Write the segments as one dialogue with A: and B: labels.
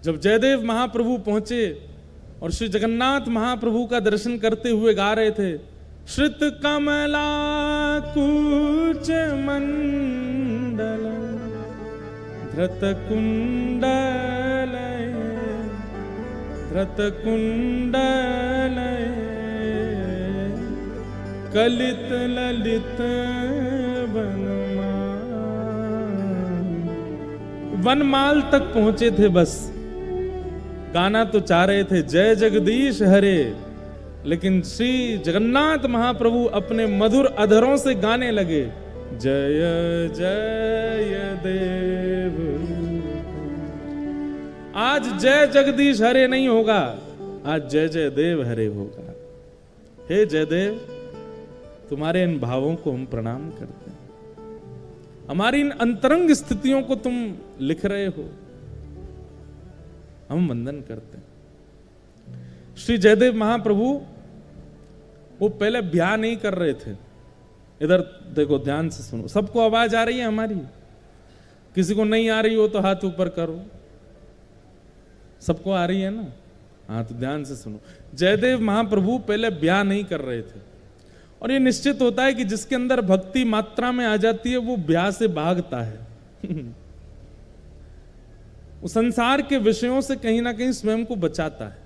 A: जब जयदेव महाप्रभु पहुंचे और श्री जगन्नाथ महाप्रभु का दर्शन करते हुए गा रहे थे, श्रित कमला कूच मंडल धृत कुंडल कलित ललित वनमाल तक पहुंचे थे। बस गाना तो चाह रहे थे जय जगदीश हरे, लेकिन श्री जगन्नाथ महाप्रभु अपने मधुर अधरों से गाने लगे जय जय देव। आज जय जगदीश हरे नहीं होगा, आज जय जय देव हरे होगा। हे जयदेव, तुम्हारे इन भावों को हम प्रणाम करते हैं, हमारी इन अंतरंग स्थितियों को तुम लिख रहे हो, हम वंदन करते हैं। श्री जयदेव महाप्रभु वो पहले ब्याह नहीं कर रहे थे। इधर देखो, ध्यान से सुनो, सबको आवाज आ रही है हमारी? किसी को नहीं आ रही हो तो हाथ ऊपर करो। सबको आ रही है ना? हाँ, तो ध्यान से सुनो। जयदेव महाप्रभु पहले ब्याह नहीं कर रहे थे, और ये निश्चित होता है कि जिसके अंदर भक्ति मात्रा में आ जाती है वो ब्याह से भागता है। वो संसार के विषयों से कहीं ना कहीं स्वयं को बचाता है।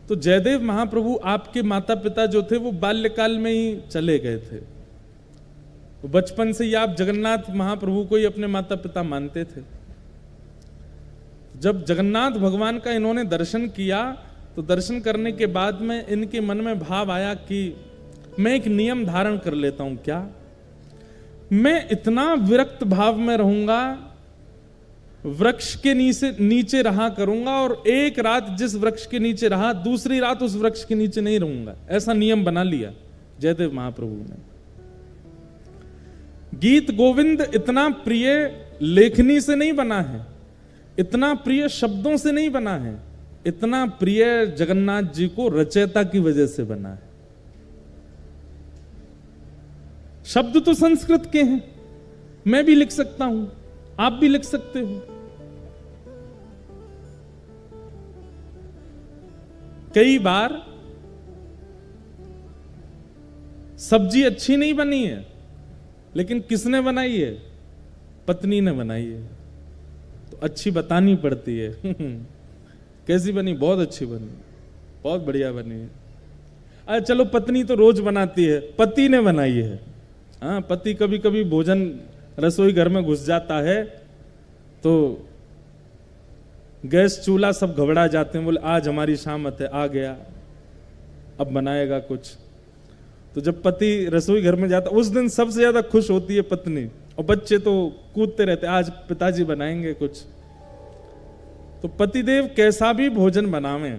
A: तो जयदेव महाप्रभु, आपके माता पिता जो थे वो बाल्यकाल में ही चले गए थे। तो बचपन से ही आप जगन्नाथ महाप्रभु को ही अपने माता पिता मानते थे। जब जगन्नाथ भगवान का इन्होंने दर्शन किया, तो दर्शन करने के बाद में इनके मन में भाव आया कि मैं एक नियम धारण कर लेता हूं। क्या? मैं इतना विरक्त भाव में रहूंगा, वृक्ष के नीचे रहा करूंगा, और एक रात जिस वृक्ष के नीचे रहा, दूसरी रात उस वृक्ष के नीचे नहीं रहूंगा। ऐसा नियम बना लिया जयदेव महाप्रभु ने। गीत गोविंद इतना प्रिय लेखनी से नहीं बना है, इतना प्रिय शब्दों से नहीं बना है, इतना प्रिय जगन्नाथ जी को रचयिता की वजह से बना है। शब्द तो संस्कृत के हैं, मैं भी लिख सकता हूं, आप भी लिख सकते हो। कई बार सब्जी अच्छी नहीं बनी है, लेकिन किसने बनाई है? पत्नी ने बनाई है, तो अच्छी बतानी पड़ती है। कैसी बनी? बहुत अच्छी बनी, बहुत बढ़िया बनी है। अरे चलो, पत्नी तो रोज बनाती है, पति ने बनाई है। हाँ, पति कभी कभी भोजन रसोई घर में घुस जाता है तो गैस चूल्हा सब घबरा जाते हैं, बोले आज हमारी शामत है, आ गया, अब बनाएगा कुछ। तो जब पति रसोई घर में जाता, उस दिन सबसे ज्यादा खुश होती है पत्नी, और बच्चे तो कूदते रहते, आज पिताजी बनाएंगे कुछ। तो पतिदेव कैसा भी भोजन बनावे,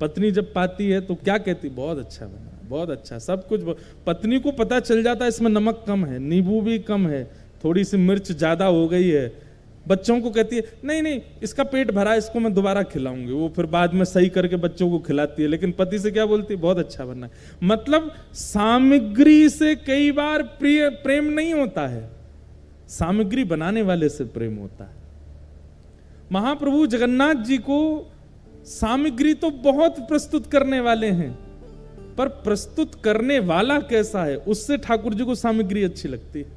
A: पत्नी जब पाती है तो क्या कहती? बहुत अच्छा बना, बहुत अच्छा, सब कुछ। पत्नी को पता चल जाता है इसमें नमक कम है, नींबू भी कम है, थोड़ी सी मिर्च ज्यादा हो गई है। बच्चों को कहती है नहीं नहीं, इसका पेट भरा, इसको मैं दोबारा खिलाऊंगी। वो फिर बाद में सही करके बच्चों को खिलाती है, लेकिन पति से क्या बोलती है? बहुत अच्छा बना है। मतलब सामग्री से कई बार प्रेम नहीं होता है, सामग्री बनाने वाले से प्रेम होता है। महाप्रभु जगन्नाथ जी को सामग्री तो बहुत प्रस्तुत करने वाले हैं, पर प्रस्तुत करने वाला कैसा है, उससे ठाकुर जी को सामग्री अच्छी लगती है।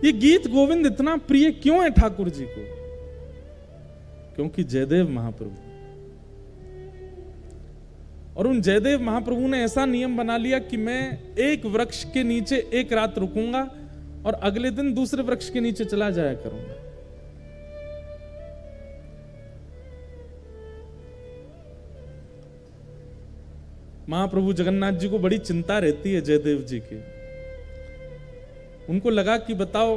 A: ये गीत गोविंद इतना प्रिय क्यों है ठाकुर जी को? क्योंकि जयदेव महाप्रभु, और उन जयदेव महाप्रभु ने ऐसा नियम बना लिया कि मैं एक वृक्ष के नीचे एक रात रुकूंगा और अगले दिन दूसरे वृक्ष के नीचे चला जाया करूंगा। महाप्रभु जगन्नाथ जी को बड़ी चिंता रहती है जयदेव जी की। उनको लगा कि बताओ,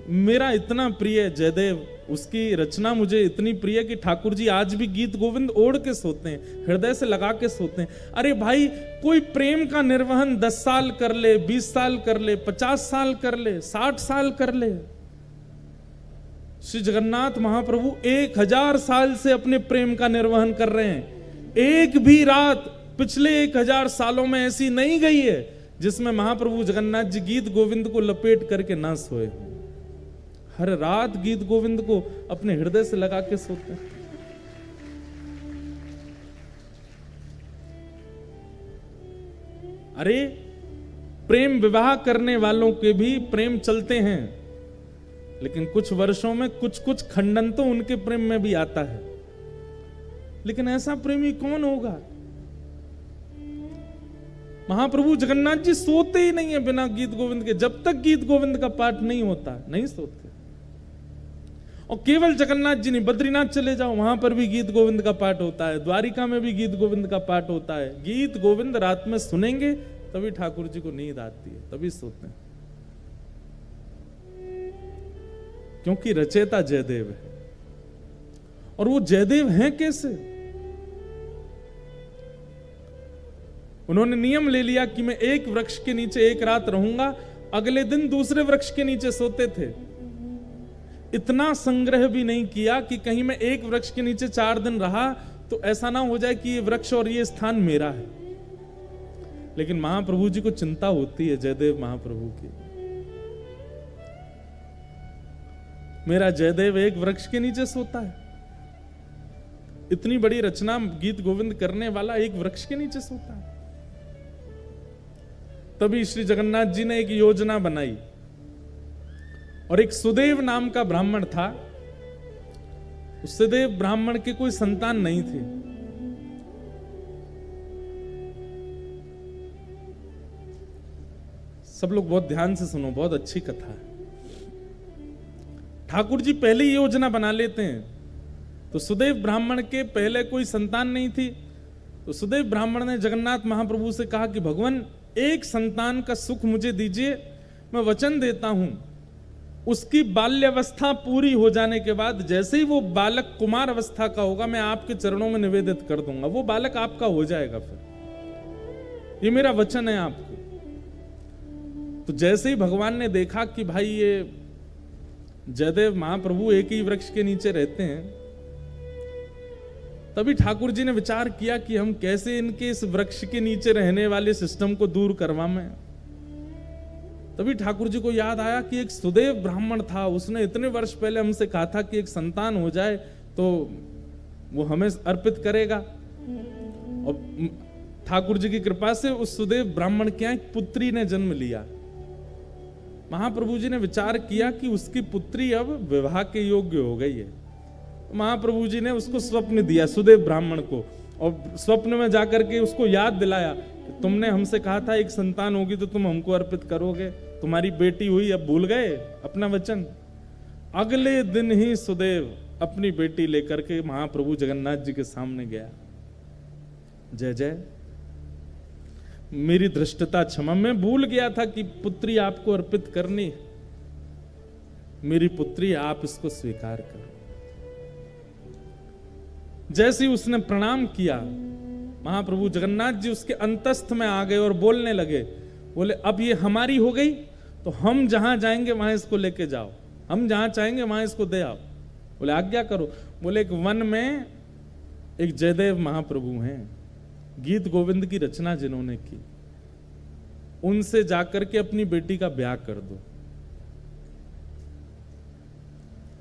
A: मेरा इतना प्रिय जयदेव, उसकी रचना मुझे इतनी प्रिय कि ठाकुर जी आज भी गीत गोविंद ओढ़ के सोते हैं, हृदय से लगा के सोते हैं। अरे भाई, कोई प्रेम का निर्वहन 10 साल कर ले, 20 साल कर ले, 50 साल कर ले, 60 साल कर ले। श्री जगन्नाथ महाप्रभु 1000 साल से अपने प्रेम का निर्वहन कर रहे हैं। एक भी रात पिछले 1000 सालों में ऐसी नहीं गई है जिसमें महाप्रभु जगन्नाथ जी गीत गोविंद को लपेट करके ना सोए हों। हर रात गीत गोविंद को अपने हृदय से लगा के सोते हैं। अरे प्रेम विवाह करने वालों के भी प्रेम चलते हैं, लेकिन कुछ वर्षों में कुछ कुछ खंडन तो उनके प्रेम में भी आता है। लेकिन ऐसा प्रेमी कौन होगा? महाप्रभु जगन्नाथ जी सोते ही नहीं है बिना गीत गोविंद के। जब तक गीत गोविंद का पाठ नहीं होता नहीं सोते। और केवल जगन्नाथ जी नहीं, बद्रीनाथ चले जाओ, वहां पर भी गीत गोविंद का पाठ होता है, द्वारिका में भी गीत गोविंद का पाठ होता है। गीत गोविंद रात में सुनेंगे तभी ठाकुर जी को नींद आती है, तभी सोते हैं। क्योंकि रचयिता जयदेव है। और वो जयदेव हैं कैसे? उन्होंने नियम ले लिया कि मैं एक वृक्ष के नीचे एक रात रहूंगा, अगले दिन दूसरे वृक्ष के नीचे सोते थे। इतना संग्रह भी नहीं किया कि कहीं मैं एक वृक्ष के नीचे 4 दिन रहा तो ऐसा ना हो जाए कि ये वृक्ष और ये स्थान मेरा है। लेकिन महाप्रभु जी को चिंता होती है, जयदेव महाप्रभु की। मेरा जयदेव एक वृक्ष के नीचे सोता है। इतनी बड़ी रचना गीत गोविंद करने वाला एक वृक्ष के नीचे सोता है। तभी श्री जगन्नाथ जी ने एक योजना बनाई। और एक सुदेव नाम का ब्राह्मण था। उस सुदेव ब्राह्मण के कोई संतान नहीं थी। सब लोग बहुत ध्यान से सुनो, बहुत अच्छी कथा है। ठाकुर जी पहले ही योजना बना लेते हैं। तो सुदेव ब्राह्मण के पहले कोई संतान नहीं थी। तो सुदेव ब्राह्मण ने जगन्नाथ महाप्रभु से कहा कि भगवान एक संतान का सुख मुझे दीजिए, मैं वचन देता हूं उसकी बाल्यावस्था पूरी हो जाने के बाद जैसे ही वो बालक कुमार अवस्था का होगा मैं आपके चरणों में निवेदित कर दूंगा, वो बालक आपका हो जाएगा। फिर ये मेरा वचन है आपको। तो जैसे ही भगवान ने देखा कि भाई ये जयदेव महाप्रभु एक ही वृक्ष के नीचे रहते हैं, तभी ठाकुर जी ने विचार किया कि हम कैसे इनके इस वृक्ष के नीचे रहने वाले सिस्टम को दूर करवाएं। तभी ठाकुर जी को याद आया कि एक सुदेव ब्राह्मण था, उसने इतने वर्ष पहले हमसे कहा था कि एक संतान हो जाए तो वो हमें अर्पित करेगा। और ठाकुर जी की कृपा से उस सुदेव ब्राह्मण के यहाँ एक पुत्री ने जन्म लिया। महाप्रभु जी ने विचार किया कि उसकी पुत्री अब विवाह के योग्य हो गई है। महाप्रभु जी ने उसको स्वप्न दिया सुदेव ब्राह्मण को, और स्वप्न में जाकर के उसको याद दिलाया कि तुमने हमसे कहा था एक संतान होगी तो तुम हमको अर्पित करोगे, तुम्हारी बेटी हुई, अब भूल गए अपना वचन। अगले दिन ही सुदेव अपनी बेटी लेकर के महाप्रभु जगन्नाथ जी के सामने गया। जय जय, मेरी धृष्टता क्षमा, मैं भूल गया था कि पुत्री आपको अर्पित करनी। मेरी पुत्री, आप इसको स्वीकार करो। जैसे ही उसने प्रणाम किया, महाप्रभु जगन्नाथ जी उसके अंतस्थ में आ गए और बोलने लगे। बोले अब ये हमारी हो गई तो हम जहां जाएंगे वहां इसको लेके जाओ, हम जहां चाहेंगे वहां इसको दे आओ। बोले आज्ञा करो। बोले एक वन में एक जयदेव महाप्रभु हैं, गीत गोविंद की रचना जिन्होंने की, उनसे जाकर के अपनी बेटी का ब्याह कर दो।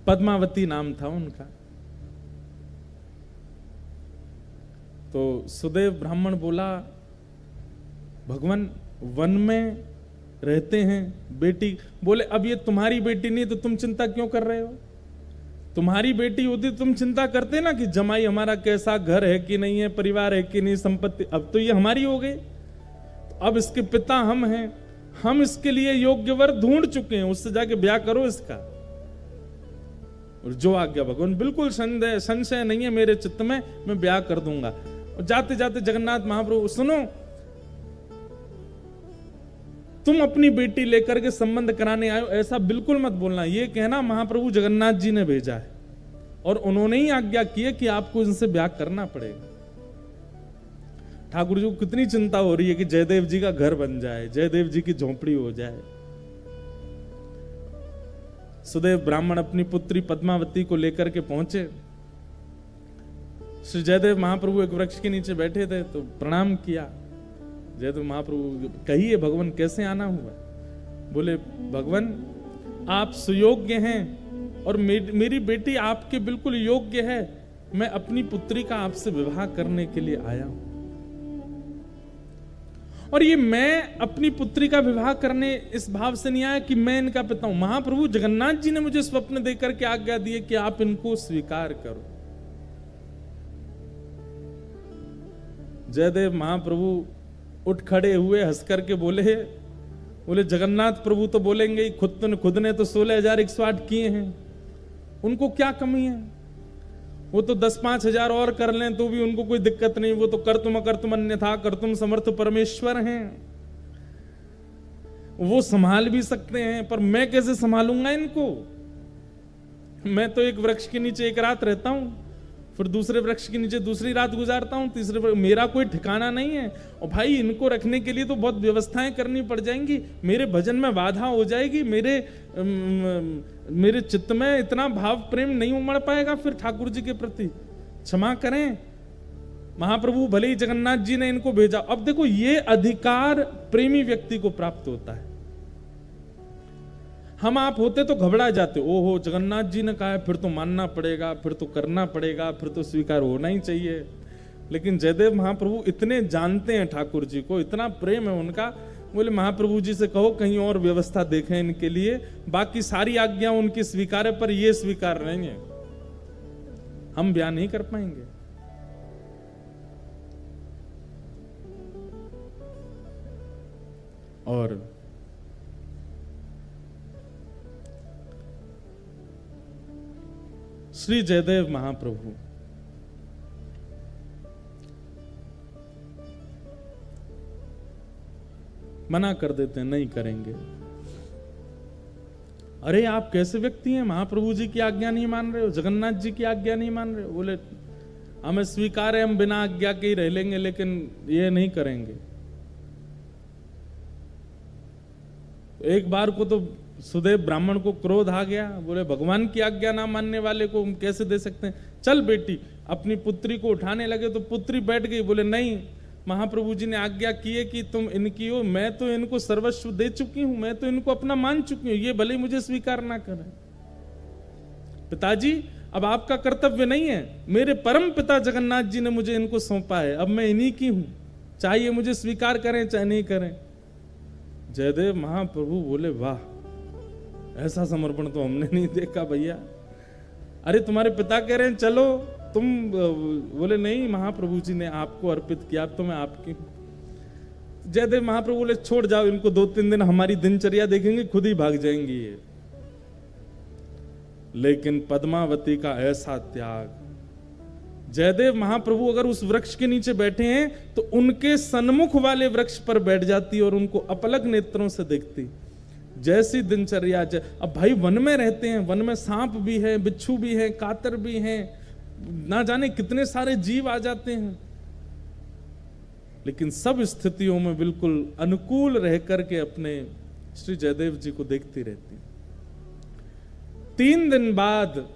A: पद्मावती नाम था उनका। तो सुदेव ब्राह्मण बोला, भगवान वन में रहते हैं बेटी। बोले अब ये तुम्हारी बेटी नहीं तो तुम चिंता क्यों कर रहे हो? तुम्हारी बेटी होती तुम चिंता करते ना कि जमाई हमारा कैसा, घर है कि नहीं है, परिवार है कि नहीं, संपत्ति। अब तो ये हमारी हो गई। तो अब इसके पिता हम हैं, हम इसके लिए योग्य वर ढूंढ चुके हैं, उससे जाके ब्याह करो इसका। और जो आज्ञा भगवान, बिल्कुल संशय नहीं है मेरे चित्त में, मैं ब्याह कर दूंगा। और जाते जाते जगन्नाथ महाप्रभु, सुनो, तुम अपनी बेटी लेकर के संबंध कराने आए हो, ऐसा बिल्कुल मत बोलना। ये कहना महाप्रभु जगन्नाथ जी ने भेजा है और उन्होंने ही आज्ञा की है कि आपको इनसे ब्याह करना पड़ेगा। ठाकुर जी को कितनी चिंता हो रही है कि जयदेव जी का घर बन जाए, जयदेव जी की झोंपड़ी हो जाए। सुदेव ब्राह्मण अपनी पुत्री पद्मावती को लेकर के पहुंचे। श्री जयदेव महाप्रभु एक वृक्ष के नीचे बैठे थे तो प्रणाम किया। जयदेव महाप्रभु कहिए भगवान कैसे आना हुआ? बोले भगवान आप सुयोग्य हैं और मेरी बेटी आपके बिल्कुल योग्य है, मैं अपनी पुत्री का आपसे विवाह करने के लिए आया हूं। और ये मैं अपनी पुत्री का विवाह करने इस भाव से नहीं आया कि मैं इनका पिता हूं। महाप्रभु जगन्नाथ जी ने मुझे स्वप्न देकर के आज्ञा दी कि आप इनको स्वीकार करो। जयदेव महाप्रभु उठ खड़े हुए, हंस करके बोले जगन्नाथ प्रभु तो बोलेंगे ही, खुद ने तो 16,108 किए हैं, उनको क्या कमी है? वो तो 10-5 हजार और कर लें तो भी उनको कोई दिक्कत नहीं, वो तो कर्तुम अन्यथा कर्तुम समर्थ परमेश्वर हैं, वो संभाल भी सकते हैं। पर मैं कैसे संभालूंगा इनको? मैं तो एक वृक्ष के नीचे एक रात रहता हूं, फिर दूसरे वृक्ष के नीचे दूसरी रात गुजारता हूं, तीसरे मेरा कोई ठिकाना नहीं है। और भाई इनको रखने के लिए तो बहुत व्यवस्थाएं करनी पड़ जाएंगी, मेरे भजन में बाधा हो जाएगी, मेरे चित्त में इतना भाव प्रेम नहीं उमड़ पाएगा फिर ठाकुर जी के प्रति। क्षमा करें महाप्रभु, भले ही जगन्नाथ जी ने इनको भेजा। अब देखो ये अधिकार प्रेमी व्यक्ति को प्राप्त होता है। हम आप होते तो घबरा जाते, ओहो जगन्नाथ जी ने कहा है, फिर तो मानना पड़ेगा, फिर तो करना पड़ेगा, फिर तो स्वीकार होना ही चाहिए। लेकिन जयदेव महाप्रभु इतने जानते हैं ठाकुर जी को, इतना प्रेम है उनका, बोले महाप्रभु जी से कहो कहीं और व्यवस्था देखें इनके लिए, बाकी सारी आज्ञा उनकी स्वीकार है पर ये स्वीकार नहीं है, हम बयान नहीं कर पाएंगे। और श्री जयदेव महाप्रभु मना कर देते हैं, नहीं करेंगे। अरे आप कैसे व्यक्ति हैं, महाप्रभु जी की आज्ञा नहीं मान रहे हो, जगन्नाथ जी की आज्ञा नहीं मान रहे हो? बोले हमें स्वीकार है, हम बिना आज्ञा के ही रह लेंगे, लेकिन ये नहीं करेंगे। एक बार को तो सुदेव ब्राह्मण को क्रोध आ गया, बोले भगवान की आज्ञा ना मानने वाले को हम कैसे दे सकते हैं, चल बेटी। अपनी पुत्री को उठाने लगे तो पुत्री बैठ गई, बोले नहीं महाप्रभु जी ने आज्ञा की है कि तुम इनकी हो, मैं तो इनको सर्वस्व दे चुकी हूं, मैं तो इनको अपना मान चुकी हूं, ये भले ही मुझे स्वीकार ना करें। पिताजी अब आपका कर्तव्य नहीं है, मेरे परम पिता जगन्नाथ जी ने मुझे इनको सौंपा है, अब मैं इन्हीं की हूं, चाहे मुझे स्वीकार करें चाहे नहीं करें। जयदेव महाप्रभु बोले वाह, ऐसा समर्पण तो हमने नहीं देखा भैया। अरे तुम्हारे पिता कह रहे हैं चलो तुम, बोले नहीं महाप्रभु जी ने आपको अर्पित किया, अब तो मैं आपकी। जयदेव महाप्रभु बोले छोड़ जाओ इनको, 2-3 दिन हमारी दिनचर्या देखेंगे, खुद ही भाग जाएंगी ये। लेकिन पद्मावती का ऐसा त्याग, जयदेव महाप्रभु अगर उस वृक्ष के नीचे बैठे हैं तो उनके सन्मुख वाले वृक्ष पर बैठ जाती और उनको अपलक नेत्रों से देखती। जैसी दिनचर्या, अब भाई वन में रहते हैं, वन में सांप भी है, बिच्छू भी है, कातर भी है, ना जाने कितने सारे जीव आ जाते हैं, लेकिन सब स्थितियों में बिल्कुल अनुकूल रह करके अपने श्री जयदेव जी को देखती रहती। 3 दिन बाद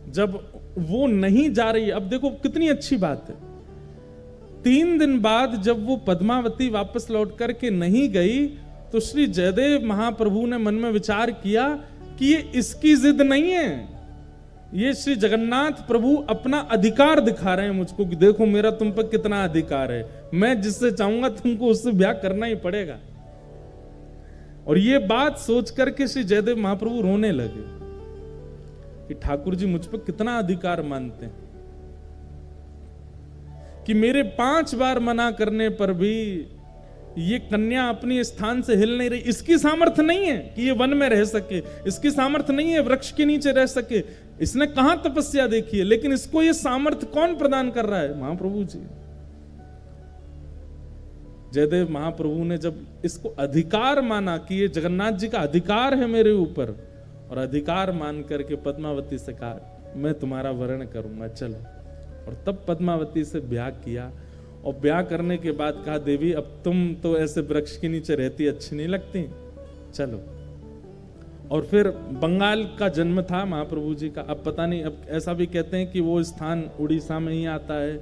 A: जब वो नहीं जा रही, अब देखो कितनी अच्छी बात है, 3 दिन बाद जब वो पद्मावती वापस लौट करके नहीं गई तो श्री जयदेव महाप्रभु ने मन में विचार किया कि ये इसकी जिद नहीं है, ये श्री जगन्नाथ प्रभु अपना अधिकार दिखा रहे हैं मुझको कि देखो मेरा तुम पर कितना अधिकार है, मैं जिससे चाहूंगा तुमको उससे ब्याह करना ही पड़ेगा। और ये बात सोच करके श्री जयदेव महाप्रभु रोने लगे कि ठाकुर जी मुझ पर कितना अधिकार मानते हैं कि मेरे 5 बार मना करने पर भी ये कन्या अपनी स्थान से हिल नहीं रही। इसकी सामर्थ्य नहीं है कि ये वन में रह सके, इसकी सामर्थ्य नहीं है वृक्ष के नीचे रह सके, इसने कहां तपस्या देखी है, लेकिन इसको ये सामर्थ्य कौन प्रदान कर रहा है? महाप्रभु जी। जयदेव महाप्रभु ने जब इसको अधिकार माना कि ये जगन्नाथ जी का अधिकार है मेरे ऊपर, और अधिकार मान करके पद्मावती से कहा मैं तुम्हारा वर्ण करूंगा, चलो। और तब पद्मावती से ब्याह किया, और ब्याह करने के बाद कहा देवी अब तुम तो ऐसे वृक्ष के नीचे रहती अच्छी नहीं लगती, चलो। और फिर बंगाल का जन्म था महाप्रभु जी का, अब पता नहीं, अब ऐसा भी कहते हैं कि वो स्थान उड़ीसा में ही आता है,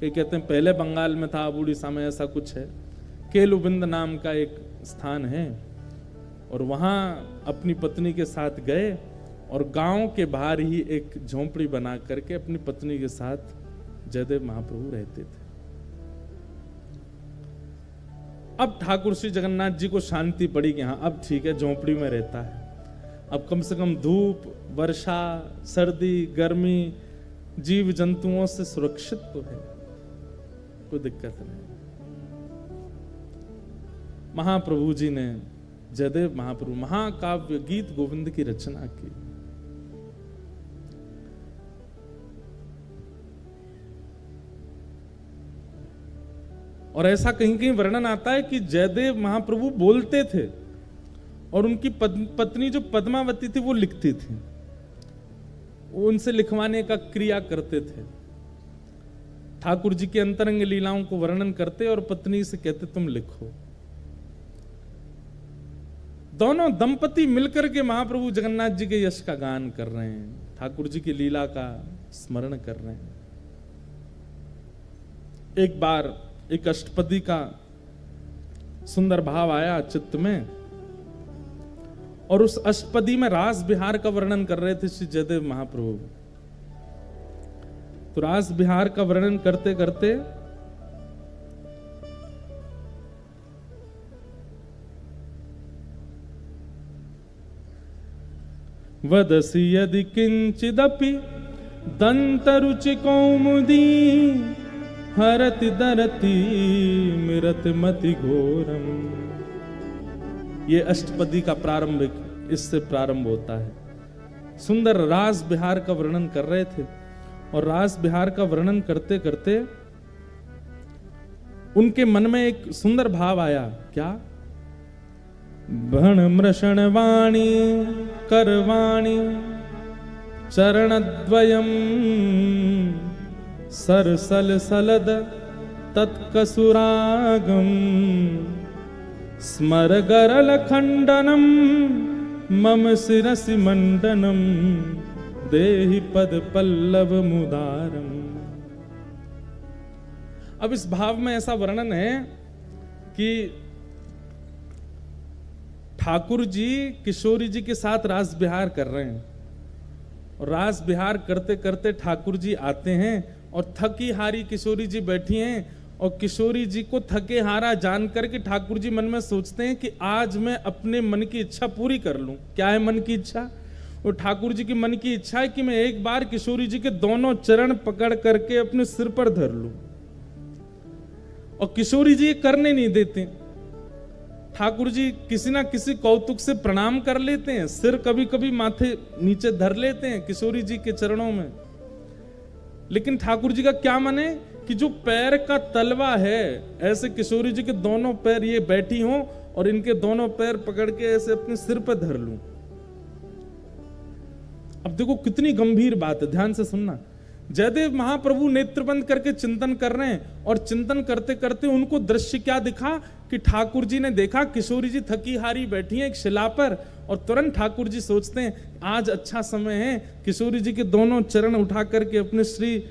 A: कई कहते हैं पहले बंगाल में था अब उड़ीसा में, ऐसा कुछ है। केलुबिंद नाम का एक स्थान है, और वहां अपनी पत्नी के साथ गए और गांव के बाहर ही एक झोंपड़ी बना करके अपनी पत्नी के साथ जयदेव महाप्रभु रहते थे। अब ठाकुर श्री जगन्नाथ जी को शांति पड़ी कि हाँ अब ठीक है, झोंपड़ी में रहता है, अब कम से कम धूप, वर्षा, सर्दी, गर्मी, जीव जंतुओं से सुरक्षित तो है, कोई दिक्कत नहीं। महाप्रभु जी ने, जयदेव महाप्रभु, महाकाव्य गीत गोविंद की रचना की। और ऐसा कहीं कहीं वर्णन आता है कि जयदेव महाप्रभु बोलते थे और उनकी पत्नी जो पद्मावती थी वो लिखती थी, वो उनसे लिखवाने का क्रिया करते थे। ठाकुर जी के अंतरंग लीलाओं को वर्णन करते और पत्नी से कहते तुम लिखो। दोनों दंपति मिलकर के महाप्रभु जगन्नाथ जी के यश का गान कर रहे हैं, ठाकुर जी की लीला का स्मरण कर रहे हैं। एक बार एक अष्टपदी का सुंदर भाव आया चित्त में, और उस अष्टपदी में रास बिहार का वर्णन कर रहे थे श्री जयदेव महाप्रभु। तो रास बिहार का वर्णन करते करते वदसि यदि किंचिदपि दंतरुचि कौमुदी हरति दरति मिरत मति घोरम। ये अष्टपदी का प्रारंभिक इससे प्रारंभ होता है। सुंदर रास बिहार का वर्णन कर रहे थे, और रास बिहार का वर्णन करते करते उनके मन में एक सुंदर भाव आया। क्या? भण मृषण वाणी करवाणी चरणद्वयम सरसल सलद तत्कसुरागम स्मर गरल खंडनम मम शिरसि मंडनम देहि पद पल्लव मुदारम। अब इस भाव में ऐसा वर्णन है कि ठाकुर जी किशोरी जी के साथ रास बिहार कर रहे हैं, और रास बिहार करते करते ठाकुर जी आते हैं और थकी हारी किशोरी जी बैठी हैं, और किशोरी जी को थके हारा जान करके ठाकुर जी मन में सोचते हैं कि आज मैं अपने मन की इच्छा पूरी कर लूं। क्या है मन की इच्छा? और ठाकुर जी की मन की इच्छा है कि मैं एक बार किशोरी जी के दोनों चरण पकड़ करके अपने सिर पर धर लूं, और किशोरी जी ये करने नहीं देते। ठाकुर जी किसी ना किसी कौतुक से प्रणाम कर लेते हैं, सिर कभी कभी माथे नीचे धर लेते हैं किशोरी जी के चरणों में, लेकिन ठाकुर जी का क्या मन है कि जो पैर का तलवा है, ऐसे किशोरी जी के दोनों पैर ये बैठी हों और इनके दोनों पैर पकड़ के ऐसे अपने सिर पर धर लूं। अब देखो कितनी गंभीर बात है, ध्यान से सुनना। जयदेव महाप्रभु नेत्र बंद करके चिंतन कर रहे हैं, और चिंतन करते करते उनको दृश्य क्या दिखा कि ठाकुर जी ने देखा किशोरी जी थकी हारी बैठी हैं एक शिला पर, और तुरंत ठाकुर जी सोचते हैं आज अच्छा समय है, किशोरी जी के दोनों चरण उठा करके अपने श्री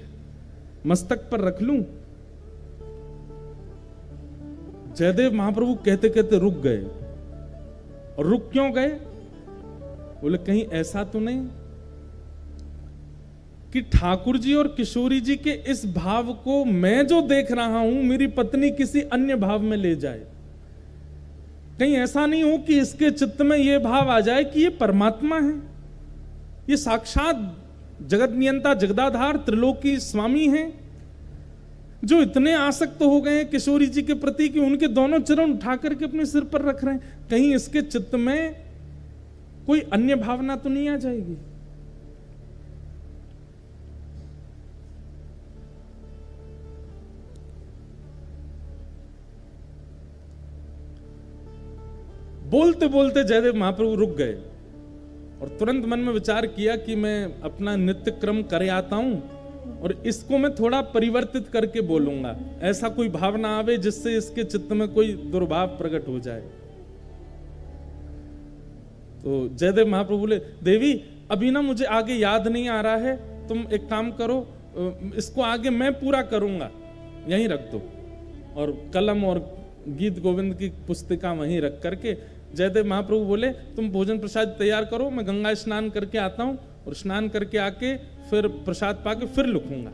A: मस्तक पर रख लूं। जयदेव महाप्रभु कहते कहते रुक गए। और रुक क्यों गए? बोले कहीं ऐसा तो नहीं कि ठाकुर जी और किशोरी जी के इस भाव को मैं जो देख रहा हूं मेरी पत्नी किसी अन्य भाव में ले जाए। कहीं ऐसा नहीं हो कि इसके चित्त में यह भाव आ जाए कि ये परमात्मा है, ये साक्षात जगत नियंता जगदाधार त्रिलोकी स्वामी हैं, जो इतने आसक्त हो गए हैं किशोरी जी के प्रति कि उनके दोनों चरण उठा करके अपने सिर पर रख रहे हैं। कहीं इसके चित्त में कोई अन्य भावना तो नहीं आ जाएगी? बोलते बोलते जयदेव महाप्रभु रुक गए और तुरंत मन में विचार किया कि मैं अपना नित्य क्रम कर आता हूं और इसको मैं थोड़ा परिवर्तित करके बोलूंगा, ऐसा कोई भावना आवे जिससे इसके चित्त में कोई दुर्भाव प्रकट हो जाए। तो जयदेव महाप्रभु बोले, देवी अभी ना मुझे आगे याद नहीं आ रहा है, तुम एक काम करो, इसको आगे मैं पूरा करूंगा, यहीं रख दो। और कलम और गीत गोविंद की पुस्तिका वहीं रख करके जयदेव महाप्रभु बोले तुम भोजन प्रसाद तैयार करो, मैं गंगा स्नान करके आता हूँ और स्नान करके आके फिर प्रसाद पाके फिर लिखूंगा।